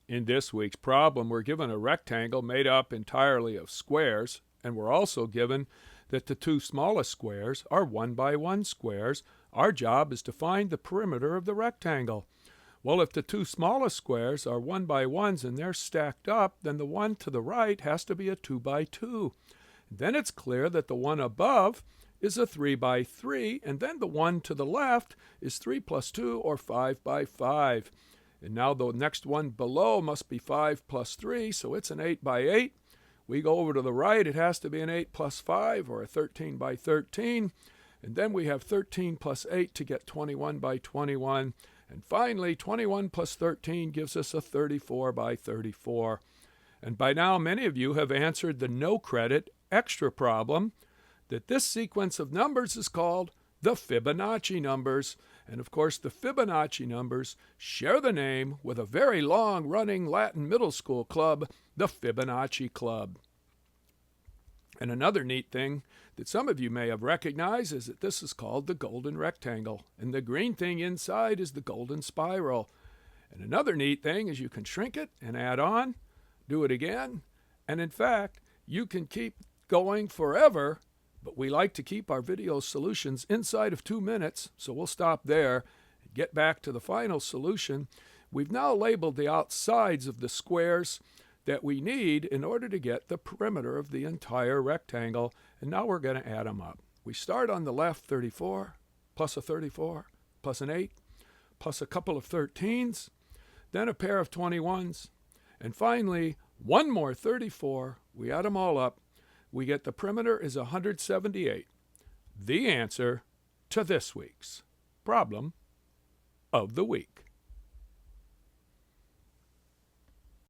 In this week's problem, we're given a rectangle made up entirely of squares, and we're also given that the two smallest squares are 1 by 1 squares. Our job is to find the perimeter of the rectangle. Well, if the two smallest squares are 1 by 1s and they're stacked up, then the one to the right has to be a 2 by 2. Then it's clear that the one above is a 3 by 3, and then the one to the left is 3 plus 2, or 5 by 5. And now the next one below must be 5 plus 3, so it's an 8 by 8. We go over to the right, it has to be an 8 plus 5, or a 13 by 13. And then we have 13 plus 8 to get 21 by 21. And finally, 21 plus 13 gives us a 34 by 34. And by now, many of you have answered the no credit extra problem that this sequence of numbers is called the Fibonacci numbers. And of course, the Fibonacci numbers share the name with a very long-running Latin middle school club, the Fibonacci Club. And another neat thing that some of you may have recognized is that this is called the golden rectangle, and the green thing inside is the golden spiral. And another neat thing is you can shrink it and add on, do it again, and in fact, you can keep going forever. But we like to keep our video solutions inside of 2 minutes, so we'll stop there and get back to the final solution. We've now labeled the outsides of the squares that we need in order to get the perimeter of the entire rectangle, and now we're going to add them up. We start on the left, 34, plus a 34, plus an 8, plus a couple of 13s, then a pair of 21s, and finally, one more 34. We add them all up. We get the perimeter is 178. The answer to this week's problem of the week.